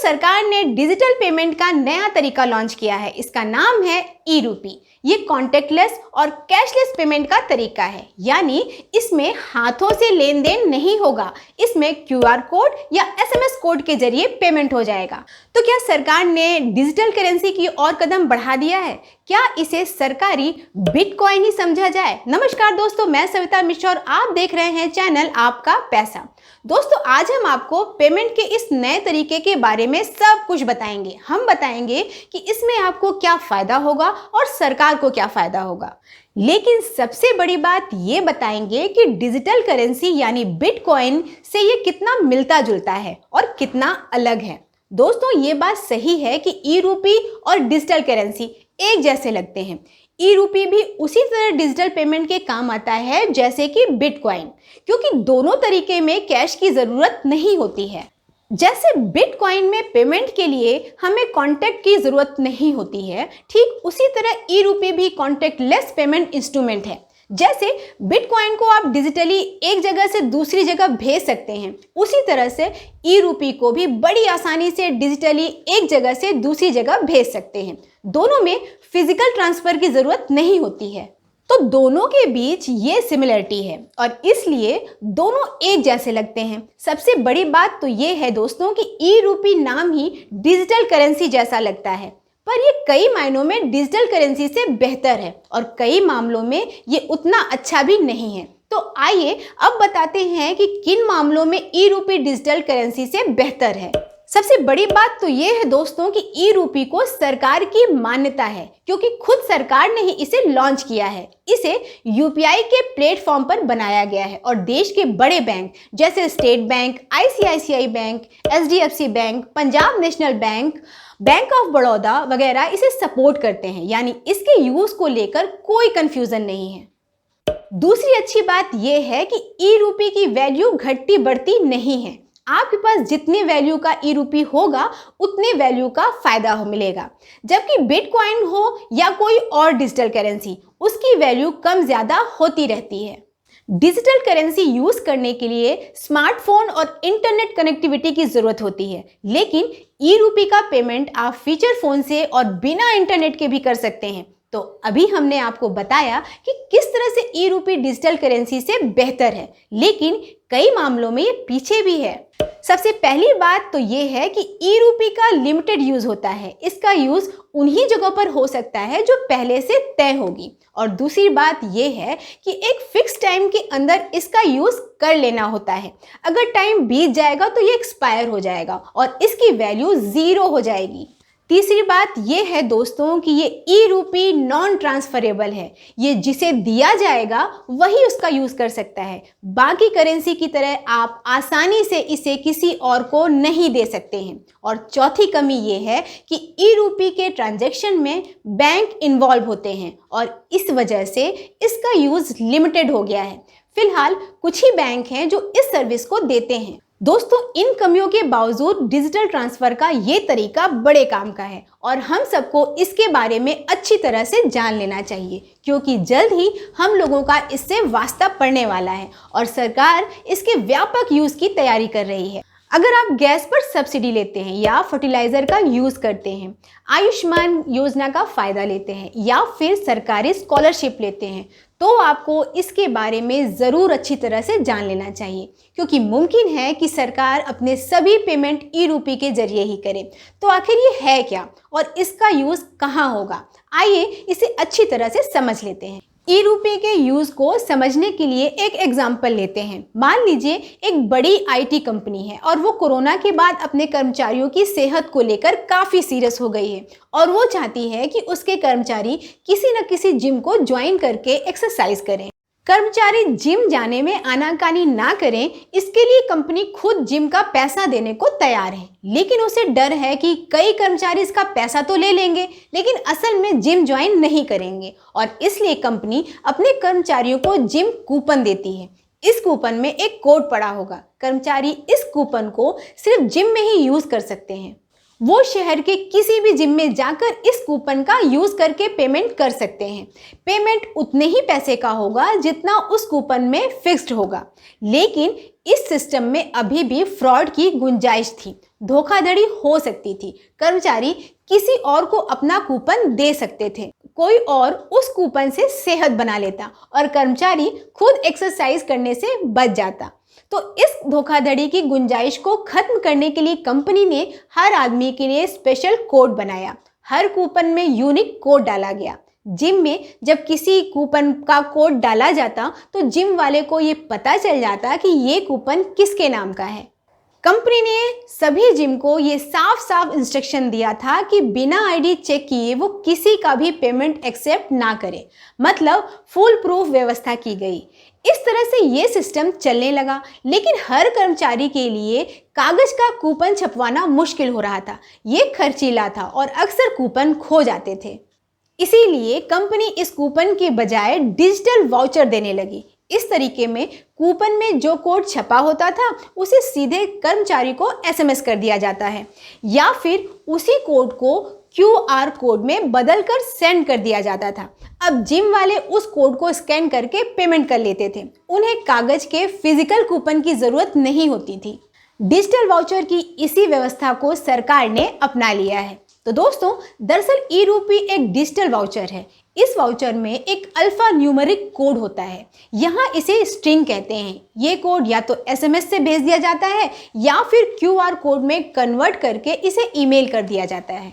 सरकार ने digital payment का नया तरीका लॉन्च किया है। इसका नाम है ई रूपी। ये कॉन्टेक्टलेस और कैशलेस पेमेंट का तरीका है, यानी इसमें हाथों से लेन देन नहीं होगा। इसमें क्यूआर कोड या एसएमएस कोड के जरिए पेमेंट हो जाएगा। तो क्या सरकार ने डिजिटल करेंसी की और कदम बढ़ा दिया है? क्या इसे सरकारी बिटकॉइन ही समझा जाए? नमस्कार दोस्तों, मैं सविता मिश्रा और आप देख रहे हैं चैनल आपका पैसा। दोस्तों, आज हम आपको पेमेंट के इस नए तरीके के बारे में सब कुछ बताएंगे। हम बताएंगे कि इसमें आपको क्या फायदा होगा और सरकार को क्या फायदा होगा। लेकिन सबसे बड़ी बात ये बताएंगे कि डिजिटल करेंसी यानी बिटकॉइन से ये कितना मिलता जुलता है और कितना अलग है। दोस्तों, ये बात सही है कि ई रूपी और डिजिटल करेंसी एक जैसे लगते हैं। ई रूपी भी उसी तरह डिजिटल पेमेंट के काम आता है जैसे कि बिटकॉइन, क्योंकि दोनों तरीके में कैश की जरूरत नहीं होती है। जैसे बिटकॉइन में पेमेंट के लिए हमें कॉन्टैक्ट की जरूरत नहीं होती है, ठीक उसी तरह ई रूपी भी कॉन्टैक्टलेस पेमेंट इंस्ट्रूमेंट है। जैसे बिटकॉइन को आप डिजिटली एक जगह से दूसरी जगह भेज सकते हैं, उसी तरह से ई रूपी को भी बड़ी आसानी से डिजिटली एक जगह से दूसरी जगह भेज सकते हैं। दोनों में फिजिकल ट्रांसफर की जरूरत नहीं होती है, तो दोनों के बीच ये सिमिलरिटी है और इसलिए दोनों एक जैसे लगते हैं। सबसे बड़ी बात तो ये है दोस्तों कि ई रूपी नाम ही डिजिटल करेंसी जैसा लगता है, पर ये कई मायनों में डिजिटल करेंसी से बेहतर है और कई मामलों में ये उतना अच्छा भी नहीं है। तो आइए अब बताते हैं कि किन मामलों में ई रूपी डिजिटल करेंसी से बेहतर है। सबसे बड़ी बात तो ये है दोस्तों कि ई रूपी को सरकार की मान्यता है, क्योंकि खुद सरकार ने ही इसे लॉन्च किया है। इसे यूपीआई के प्लेटफॉर्म पर बनाया गया है और देश के बड़े बैंक जैसे state bank, ICICI bank, HDFC bank, Punjab national bank, bank of Baroda वगैरह इसे सपोर्ट करते हैं, यानी इसके यूज को लेकर कोई कंफ्यूजन नहीं है। दूसरी अच्छी बात यह है कि ई रूपी की वैल्यू घटती बढ़ती नहीं है। आपके पास जितनी वैल्यू का ई रूपी होगा उतने वैल्यू का फायदा मिलेगा, जबकि बिटकॉइन हो या कोई और डिजिटल करेंसी, उसकी वैल्यू कम ज्यादा होती रहती है। डिजिटल करेंसी यूज करने के लिए स्मार्टफोन और इंटरनेट कनेक्टिविटी की जरूरत होती है, लेकिन ई रूपी का पेमेंट आप फीचर फोन से और बिना इंटरनेट के भी कर सकते हैं। तो अभी हमने आपको बताया कि किस तरह से ई रूपी डिजिटल करेंसी से बेहतर है, लेकिन कई मामलों में ये पीछे भी है। सबसे पहली बात तो ये है कि ई रूपी का लिमिटेड यूज होता है। इसका यूज उन्हीं जगहों पर हो सकता है जो पहले से तय होगी। और दूसरी बात ये है कि एक फिक्स टाइम के अंदर इसका यूज कर लेना होता है। अगर टाइम बीत जाएगा तो ये एक्सपायर हो जाएगा और इसकी वैल्यू 0 हो जाएगी। तीसरी बात यह है दोस्तों कि ये ई रूपी नॉन ट्रांसफरेबल है। ये जिसे दिया जाएगा वही उसका यूज कर सकता है। बाकी करेंसी की तरह आप आसानी से इसे किसी और को नहीं दे सकते हैं। और चौथी कमी ये है कि ई रूपी के ट्रांजैक्शन में बैंक इन्वॉल्व होते हैं और इस वजह से इसका यूज लिमिटेड हो गया है। फिलहाल कुछ ही बैंक हैं जो इस सर्विस को देते हैं। दोस्तों, इन कमियों के बावजूद डिजिटल ट्रांसफर का ये तरीका बड़े काम का है और हम सबको इसके बारे में अच्छी तरह से जान लेना चाहिए, क्योंकि जल्द ही हम लोगों का इससे वास्ता पड़ने वाला है और सरकार इसके व्यापक यूज की तैयारी कर रही है। अगर आप गैस पर सब्सिडी लेते हैं या फर्टिलाइजर का यूज करते हैं, आयुष्मान योजना का फायदा लेते हैं या फिर सरकारी स्कॉलरशिप लेते हैं, तो आपको इसके बारे में ज़रूर अच्छी तरह से जान लेना चाहिए, क्योंकि मुमकिन है कि सरकार अपने सभी पेमेंट ई रूपी के जरिए ही करे। तो आखिर ये है क्या और इसका यूज़ कहाँ होगा? आइए इसे अच्छी तरह से समझ लेते हैं। ई रूपी के यूज को समझने के लिए एक एग्जाम्पल लेते हैं। मान लीजिए एक बड़ी आईटी कंपनी है और वो कोरोना के बाद अपने कर्मचारियों की सेहत को लेकर काफ़ी सीरियस हो गई है और वो चाहती है कि उसके कर्मचारी किसी न किसी जिम को ज्वाइन करके एक्सरसाइज करें। कर्मचारी जिम जाने में आनाकानी ना करें, इसके लिए कंपनी खुद जिम का पैसा देने को तैयार है, लेकिन उसे डर है कि कई कर्मचारी इसका पैसा तो ले लेंगे लेकिन असल में जिम ज्वाइन नहीं करेंगे और इसलिए कंपनी अपने कर्मचारियों को जिम कूपन देती है। इस कूपन में एक कोड पड़ा होगा, कर्मचारी इस कूपन को सिर्फ जिम में ही यूज कर सकते हैं। वो शहर के किसी भी जिम में जाकर इस कूपन का यूज करके पेमेंट कर सकते हैं। पेमेंट उतने ही पैसे का होगा जितना उस कूपन में फिक्स्ड होगा, लेकिन इस सिस्टम में अभी भी फ्रॉड की गुंजाइश थी, धोखाधड़ी हो सकती थी। कर्मचारी किसी और को अपना कूपन दे सकते थे, कोई और उस कूपन से सेहत बना लेता और कर्मचारी खुद एक्सरसाइज करने से बच जाता। तो इस धोखाधड़ी की गुंजाइश को खत्म करने के लिए कंपनी ने हर आदमी के लिए स्पेशल कोड बनाया। हर कूपन में यूनिक कोड डाला गया। जिम में जब किसी कूपन का कोड डाला जाता तो जिम वाले को ये पता चल जाता कि ये कूपन किसके नाम का है। कंपनी ने सभी जिम को ये साफ साफ इंस्ट्रक्शन दिया था कि बिना आईडी चेक किए वो किसी का भी पेमेंट एक्सेप्ट ना करे, मतलब फुल प्रूफ व्यवस्था की गई। इस तरह से ये सिस्टम चलने लगा, लेकिन हर कर्मचारी के लिए कागज का कूपन छपवाना मुश्किल हो रहा था। ये खर्चीला था और अक्सर कूपन खो जाते थे। इसीलिए कंपनी इस कूपन के बजाय डिजिटल वाउचर देने लगी। इस तरीके में कूपन में जो कोड छपा होता था उसे सीधे कर्मचारी को एसएमएस कर दिया जाता है, या फिर उसी कोड को क्यूआर कोड में बदलकर सेंड कर दिया जाता था। अब जिम वाले उस कोड को स्कैन करके पेमेंट कर लेते थे। उन्हें कागज के फिजिकल कूपन की जरूरत नहीं होती थी। डिजिटल वाउचर की इसी व्यवस्था को सरकार ने अपना लिया है। तो दोस्तों, दरअसल ई-रूपी एक डिजिटल वाउचर है। इस वाउचर में एक अल्फा न्यूमेरिक कोड होता है, यहाँ इसे स्ट्रिंग कहते हैं। ये कोड या तो एसएमएस से भेज दिया जाता है या फिर क्यूआर कोड में कन्वर्ट करके इसे ईमेल कर दिया जाता है।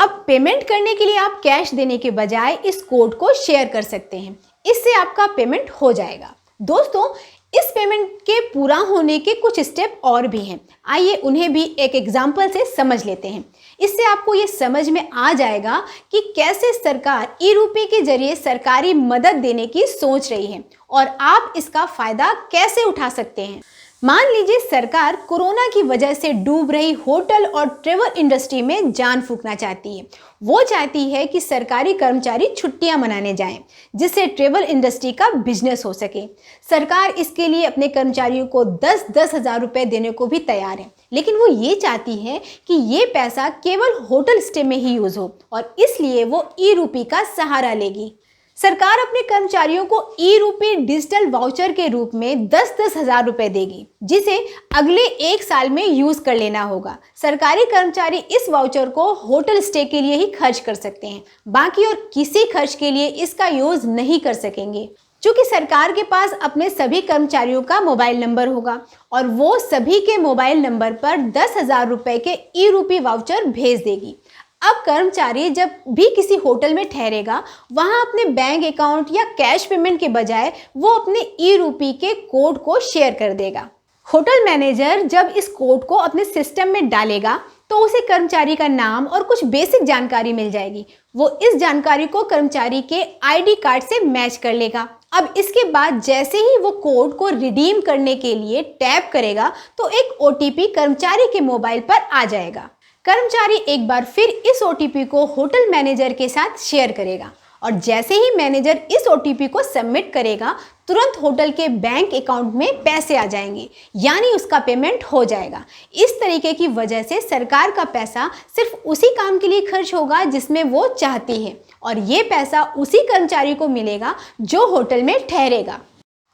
अब पेमेंट करने के लिए आप कैश देने के बजाय इस कोड को शेयर कर सकते हैं। इससे आपका पेमेंट हो जाएगा। दोस्तों, इस पेमेंट के पूरा होने के कुछ स्टेप और भी हैं। आइए उन्हें भी एक एग्जाम्पल से समझ लेते हैं। इससे आपको ये समझ में आ जाएगा कि कैसे सरकार ई-रूपी के जरिए सरकारी मदद देने की सोच रही है और आप इसका फायदा कैसे उठा सकते हैं। मान लीजिए सरकार कोरोना की वजह से डूब रही होटल और ट्रैवल इंडस्ट्री में जान फूंकना चाहती है। वो चाहती है कि सरकारी कर्मचारी छुट्टियां मनाने जाएं, जिससे ट्रैवल इंडस्ट्री का बिजनेस हो सके। सरकार इसके लिए अपने कर्मचारियों को 10-10 हज़ार रुपये देने को भी तैयार है, लेकिन वो ये चाहती है कि ये पैसा केवल होटल स्टे में ही यूज हो और इसलिए वो ई-रूपी का सहारा लेगी। सरकार अपने कर्मचारियों को ई-रूपी डिजिटल वाउचर के रूप में 10-10 हज़ार रुपये देगी, जिसे अगले 1 साल में यूज कर लेना होगा। सरकारी कर्मचारी इस वाउचर को होटल स्टे के लिए ही खर्च कर सकते हैं, बाकी और किसी खर्च के लिए इसका यूज नहीं कर सकेंगे। चूंकि सरकार के पास अपने सभी कर्मचारियों का मोबाइल नंबर होगा और वो सभी के मोबाइल नंबर पर 10 हज़ार रुपये के ई-रूपी वाउचर भेज देगी। अब कर्मचारी जब भी किसी होटल में ठहरेगा, वहां अपने बैंक अकाउंट या कैश पेमेंट के बजाय वो अपने ई-रूपी के कोड को शेयर कर देगा। होटल मैनेजर जब इस कोड को अपने सिस्टम में डालेगा तो उसे कर्मचारी का नाम और कुछ बेसिक जानकारी मिल जाएगी। वो इस जानकारी को कर्मचारी के आईडी कार्ड से मैच कर लेगा। अब इसके बाद जैसे ही वो कोड को रिडीम करने के लिए टैप करेगा तो एक ओटीपी कर्मचारी के मोबाइल पर आ जाएगा। कर्मचारी एक बार फिर इस ओटीपी को होटल मैनेजर के साथ शेयर करेगा और जैसे ही मैनेजर इस ओटीपी को सबमिट करेगा, तुरंत होटल के बैंक अकाउंट में पैसे आ जाएंगे, यानी उसका पेमेंट हो जाएगा। इस तरीके की वजह से सरकार का पैसा सिर्फ उसी काम के लिए खर्च होगा जिसमें वो चाहती है और ये पैसा उसी कर्मचारी को मिलेगा जो होटल में ठहरेगा।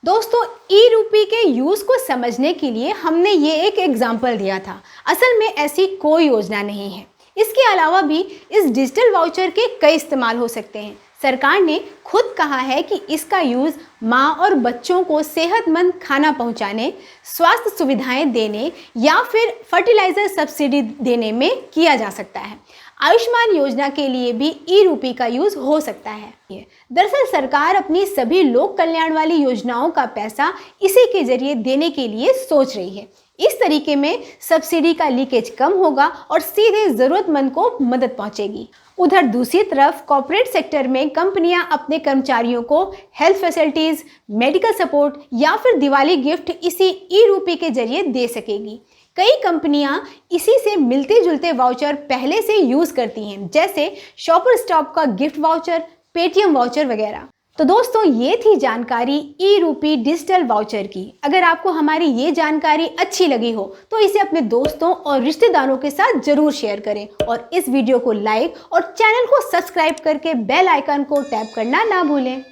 दोस्तों, ई-रूपी के यूज को समझने के लिए हमने ये एक एग्जाम्पल दिया था। असल में ऐसी कोई योजना नहीं है। इसके अलावा भी इस डिजिटल वाउचर के कई इस्तेमाल हो सकते हैं। सरकार ने खुद कहा है कि इसका यूज़ माँ और बच्चों को सेहतमंद खाना पहुँचाने, स्वास्थ्य सुविधाएं देने या फिर फर्टिलाइज़र सब्सिडी देने में किया जा सकता है। आयुष्मान योजना के लिए भी ई-रूपी का यूज़ हो सकता है। दरअसल सरकार अपनी सभी लोक कल्याण वाली योजनाओं का पैसा इसी के जरिए देने के लिए सोच रही है। इस तरीके में सब्सिडी का लीकेज कम होगा और सीधे ज़रूरतमंद को मदद पहुंचेगी। उधर दूसरी तरफ कॉर्पोरेट सेक्टर में कंपनियां अपने कर्मचारियों को हेल्थ फैसिलिटीज़, मेडिकल सपोर्ट या फिर दिवाली गिफ्ट इसी ई-रूपी के जरिए दे सकेगी। कई कंपनियां इसी से मिलते जुलते वाउचर पहले से यूज़ करती हैं, जैसे शॉपर स्टॉप का गिफ्ट वाउचर, पेटीएम वाउचर वगैरह। तो दोस्तों ये थी जानकारी ई रूपी डिजिटल वाउचर की। अगर आपको हमारी ये जानकारी अच्छी लगी हो तो इसे अपने दोस्तों और रिश्तेदारों के साथ जरूर शेयर करें और इस वीडियो को लाइक और चैनल को सब्सक्राइब करके बेल आइकन को टैप करना ना भूलें।